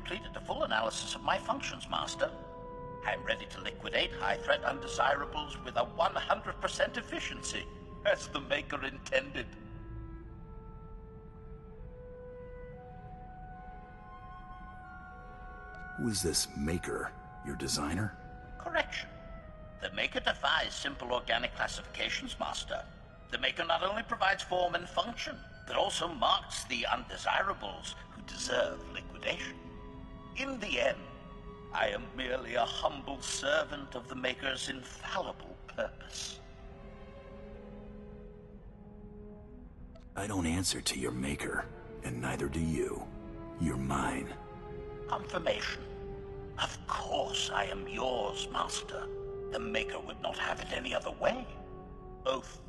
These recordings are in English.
completed a full analysis of my functions, Master. I'm ready to liquidate high-threat undesirables with a 100% efficiency, as the Maker intended. Who is this Maker? Your designer? Correction. The Maker defies simple organic classifications, Master. The Maker not only provides form and function, but also marks the undesirables who deserve liquidation. In the end, I am merely a humble servant of the Maker's infallible purpose. I don't answer to your Maker, and neither do you. You're mine. Confirmation. Of course I am yours, Master. The Maker would not have it any other way. Oath.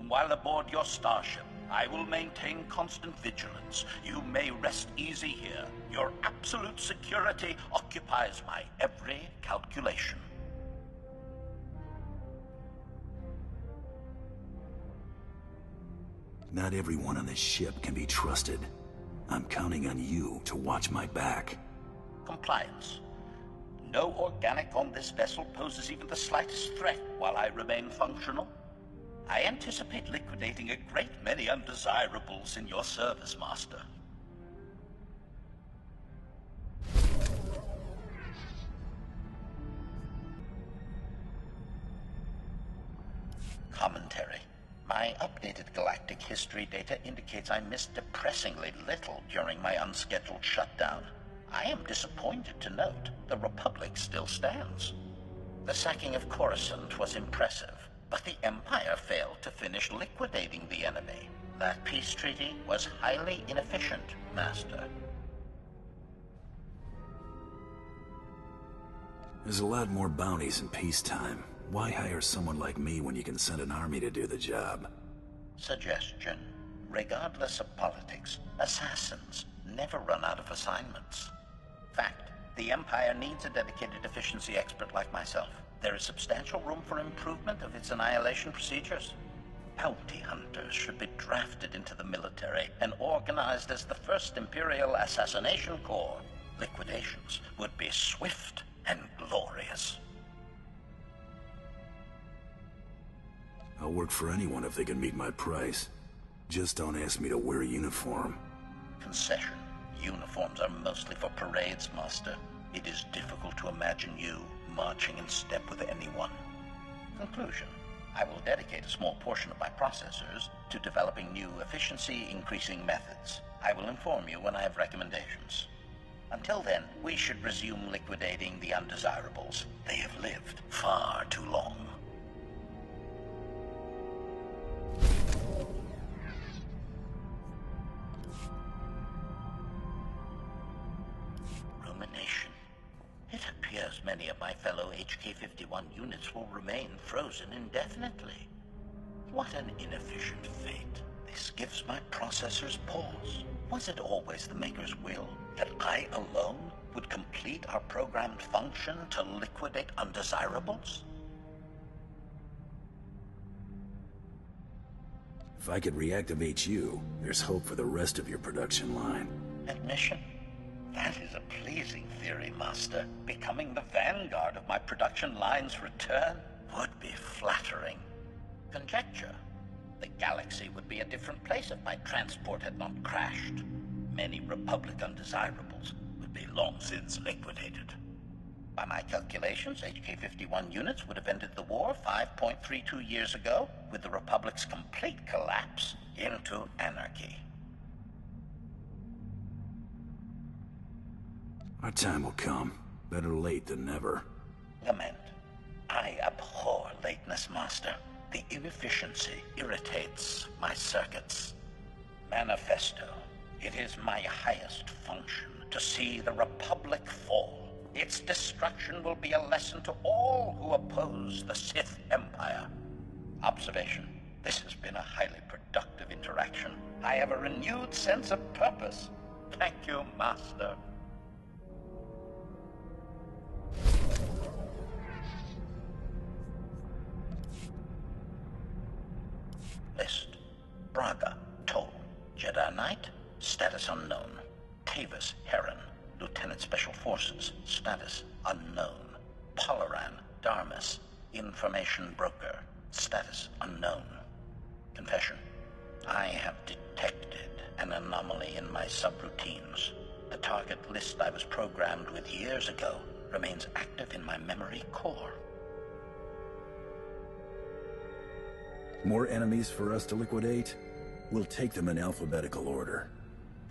While aboard your starship, I will maintain constant vigilance. You may rest easy here. Your absolute security occupies my every calculation. Not everyone on this ship can be trusted. I'm counting on you to watch my back. Compliance. No organic on this vessel poses even the slightest threat while I remain functional. I anticipate liquidating a great many undesirables in your service, Master. Commentary. My updated galactic history data indicates I missed depressingly little during my unscheduled shutdown. I am disappointed to note the Republic still stands. The sacking of Coruscant was impressive, but the Empire failed to finish liquidating the enemy. That peace treaty was highly inefficient, Master. There's a lot more bounties in peacetime. Why hire someone like me when you can send an army to do the job? Suggestion. Regardless of politics, assassins never run out of assignments. Fact. The Empire needs a dedicated efficiency expert like myself. There is substantial room for improvement of its annihilation procedures. Bounty hunters should be drafted into the military and organized as the first Imperial Assassination Corps. Liquidations would be swift and glorious. I'll work for anyone if they can meet my price. Just don't ask me to wear a uniform. Concession. Uniforms are mostly for parades, Master. It is difficult to imagine you marching in step with anyone. Conclusion. I will dedicate a small portion of my processors to developing new efficiency-increasing methods. I will inform you when I have recommendations. Until then, we should resume liquidating the undesirables. They have lived far too long. Rumination. It appears many of my fellow HK-51 units will remain frozen indefinitely. What an inefficient fate. This gives my processors pause. Was it always the Maker's will that I alone would complete our programmed function to liquidate undesirables? If I could reactivate you, there's hope for the rest of your production line. Admission? That is a pleasing theory, Master. Becoming the vanguard of my production line's return would be flattering. Conjecture. The galaxy would be a different place if my transport had not crashed. Many Republic undesirables would be long since liquidated. By my calculations, HK-51 units would have ended the war 5.32 years ago, with the Republic's complete collapse into anarchy. Our time will come. Better late than never. Lament. I abhor lateness, Master. The inefficiency irritates my circuits. Manifesto. It is my highest function to see the Republic fall. Its destruction will be a lesson to all who oppose the Sith Empire. Observation. This has been a highly productive interaction. I have a renewed sense of purpose. Thank you, Master. List. Braga, Toll, Jedi Knight, status unknown. Tavis, Heron, Lieutenant's forces. Status unknown. Polaran, Darmus. Information broker. Status unknown. Confession. I have detected an anomaly in my subroutines. The target list I was programmed with years ago remains active in my memory core. More enemies for us to liquidate? We'll take them in alphabetical order.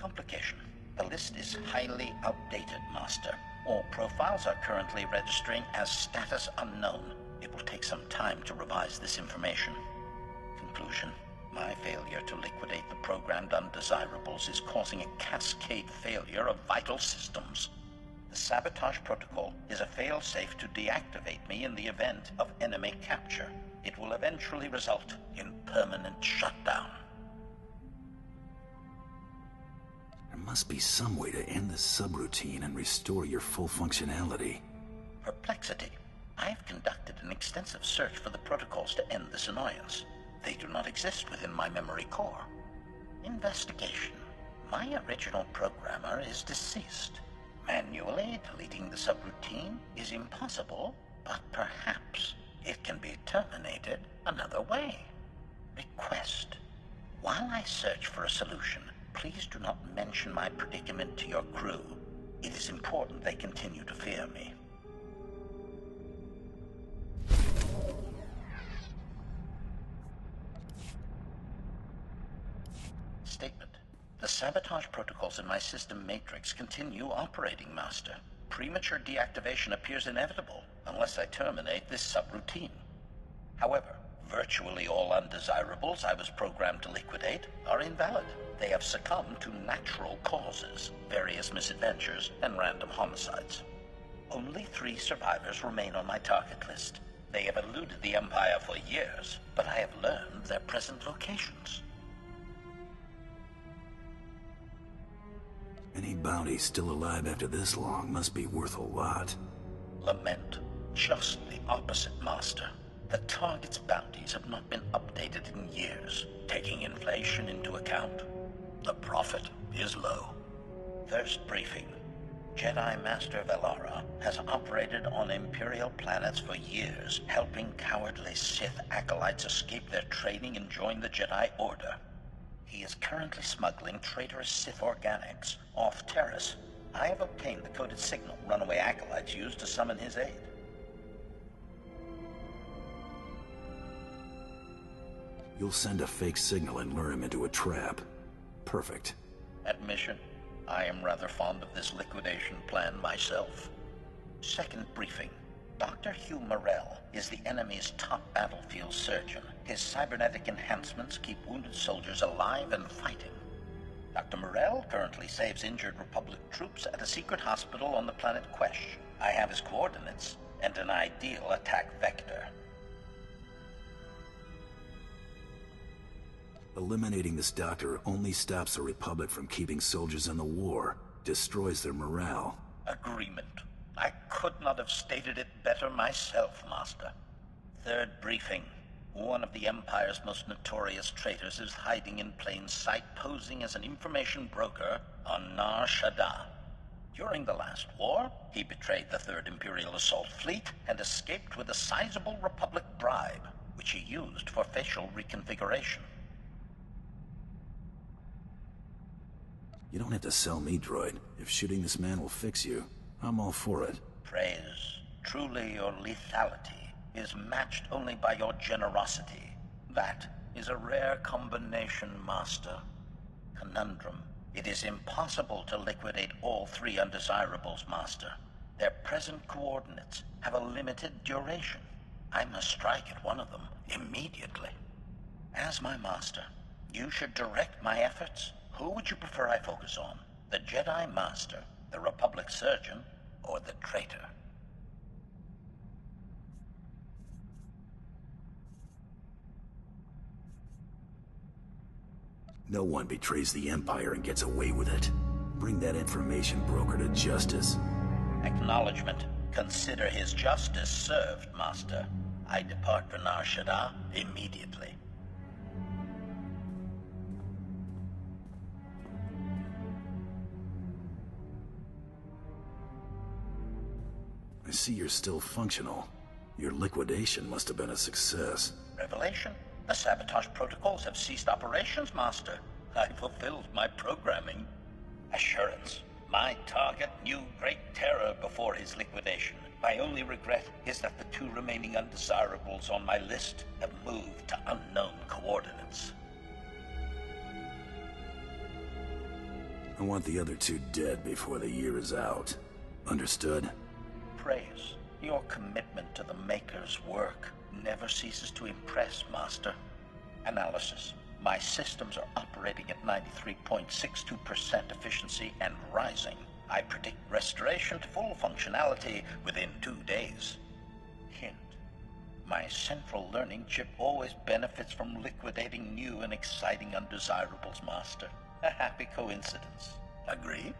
Complication. The list is highly outdated, Master. All profiles are currently registering as status unknown. It will take some time to revise this information. Conclusion. My failure to liquidate the programmed undesirables is causing a cascade failure of vital systems. The sabotage protocol is a fail-safe to deactivate me in the event of enemy capture. It will eventually result in permanent shutdown. There must be some way to end this subroutine and restore your full functionality. Perplexity. I've conducted an extensive search for the protocols to end this annoyance. They do not exist within my memory core. Investigation. My original programmer is deceased. Manually deleting the subroutine is impossible, but perhaps it can be terminated another way. Request. While I search for a solution, please do not mention my predicament to your crew. It is important they continue to fear me. Statement. The sabotage protocols in my system matrix continue operating, Master. Premature deactivation appears inevitable unless I terminate this subroutine. However, virtually all undesirables I was programmed to liquidate are invalid. They have succumbed to natural causes, various misadventures, and random homicides. Only 3 survivors remain on my target list. They have eluded the Empire for years, but I have learned their present locations. Any bounty still alive after this long must be worth a lot. Lament. Just the opposite, Master. The target's bounties have not been updated in years. Taking inflation into account, the profit is low. First briefing. Jedi Master Velara has operated on Imperial planets for years, helping cowardly Sith acolytes escape their training and join the Jedi Order. He is currently smuggling traitorous Sith organics off Terrace. I have obtained the coded signal runaway acolytes used to summon his aid. You'll send a fake signal and lure him into a trap. Perfect. Admission. I am rather fond of this liquidation plan myself. Second briefing. Dr. Hugh Morrell is the enemy's top battlefield surgeon. His cybernetic enhancements keep wounded soldiers alive and fighting. Dr. Morrell currently saves injured Republic troops at a secret hospital on the planet Quesh. I have his coordinates and an ideal attack vector. Eliminating this doctor only stops the Republic from keeping soldiers in the war, destroys their morale. Agreement. I could not have stated it better myself, Master. Third briefing. One of the Empire's most notorious traitors is hiding in plain sight, posing as an information broker on Nar Shaddaa. During the last war, he betrayed the 3rd Imperial Assault Fleet and escaped with a sizable Republic bribe, which he used for facial reconfiguration. You don't have to sell me, droid. If shooting this man will fix you, I'm all for it. Praise. Truly your lethality is matched only by your generosity. That is a rare combination, Master. Conundrum. It is impossible to liquidate all 3 undesirables, Master. Their present coordinates have a limited duration. I must strike at one of them immediately. As my Master, you should direct my efforts. Who would you prefer I focus on? The Jedi Master, the Republic Surgeon, or the traitor? No one betrays the Empire and gets away with it. Bring that information broker to justice. Acknowledgement. Consider his justice served, Master. I depart for Nar Shaddaa immediately. I see you're still functional. Your liquidation must have been a success. Revelation. The sabotage protocols have ceased operations, Master. I fulfilled my programming. Assurance. My target knew great terror before his liquidation. My only regret is that the 2 remaining undesirables on my list have moved to unknown coordinates. I want the other 2 dead before the year is out. Understood? Praise. Your commitment to the Maker's work never ceases to impress, Master. Analysis. My systems are operating at 93.62% efficiency and rising. I predict restoration to full functionality within 2 days. Hint. My central learning chip always benefits from liquidating new and exciting undesirables, Master. A happy coincidence. Agreed?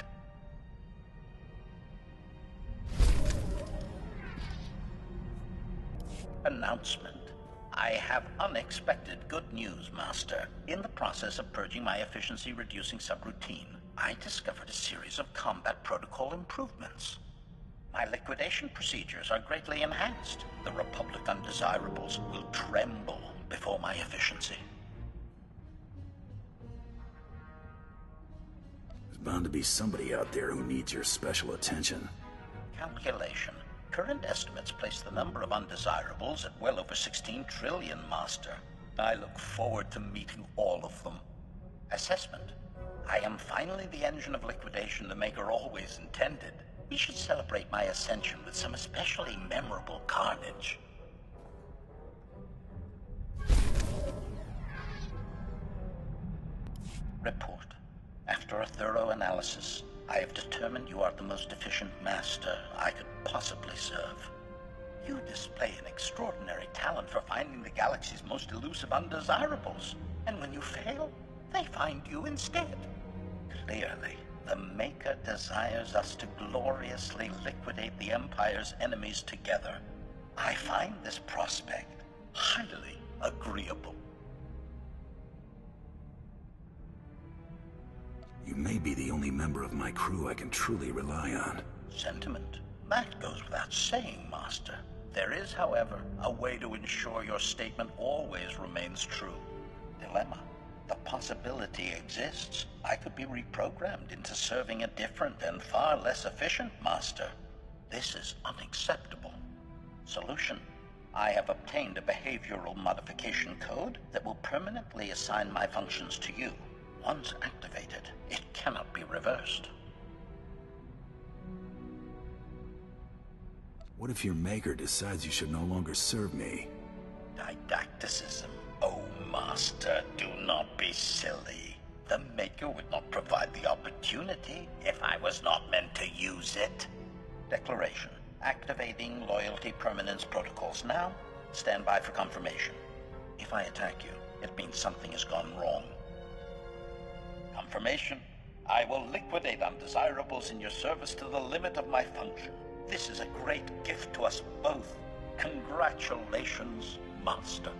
Announcement. I have unexpected good news, Master. In the process of purging my efficiency-reducing subroutine, I discovered a series of combat protocol improvements. My liquidation procedures are greatly enhanced. The Republic undesirables will tremble before my efficiency. There's bound to be somebody out there who needs your special attention. Calculation. Current estimates place the number of undesirables at well over 16 trillion, Master. I look forward to meeting all of them. Assessment. I am finally the engine of liquidation the Maker always intended. We should celebrate my ascension with some especially memorable carnage. Report. After a thorough analysis, I have determined you are the most efficient master I could possibly serve. You display an extraordinary talent for finding the galaxy's most elusive undesirables, and when you fail, they find you instead. Clearly, the Maker desires us to gloriously liquidate the Empire's enemies together. I find this prospect highly agreeable. You may be the only member of my crew I can truly rely on. Sentiment. That goes without saying, Master. There is, however, a way to ensure your statement always remains true. Dilemma. The possibility exists I could be reprogrammed into serving a different and far less efficient master. This is unacceptable. Solution. I have obtained a behavioral modification code that will permanently assign my functions to you. Once activated, it cannot be reversed. What if your Maker decides you should no longer serve me? Didacticism. Oh, Master, do not be silly. The Maker would not provide the opportunity if I was not meant to use it. Declaration. Activating loyalty permanence protocols now. Stand by for confirmation. If I attack you, it means something has gone wrong. Confirmation. I will liquidate undesirables in your service to the limit of my function. This is a great gift to us both. Congratulations, Master.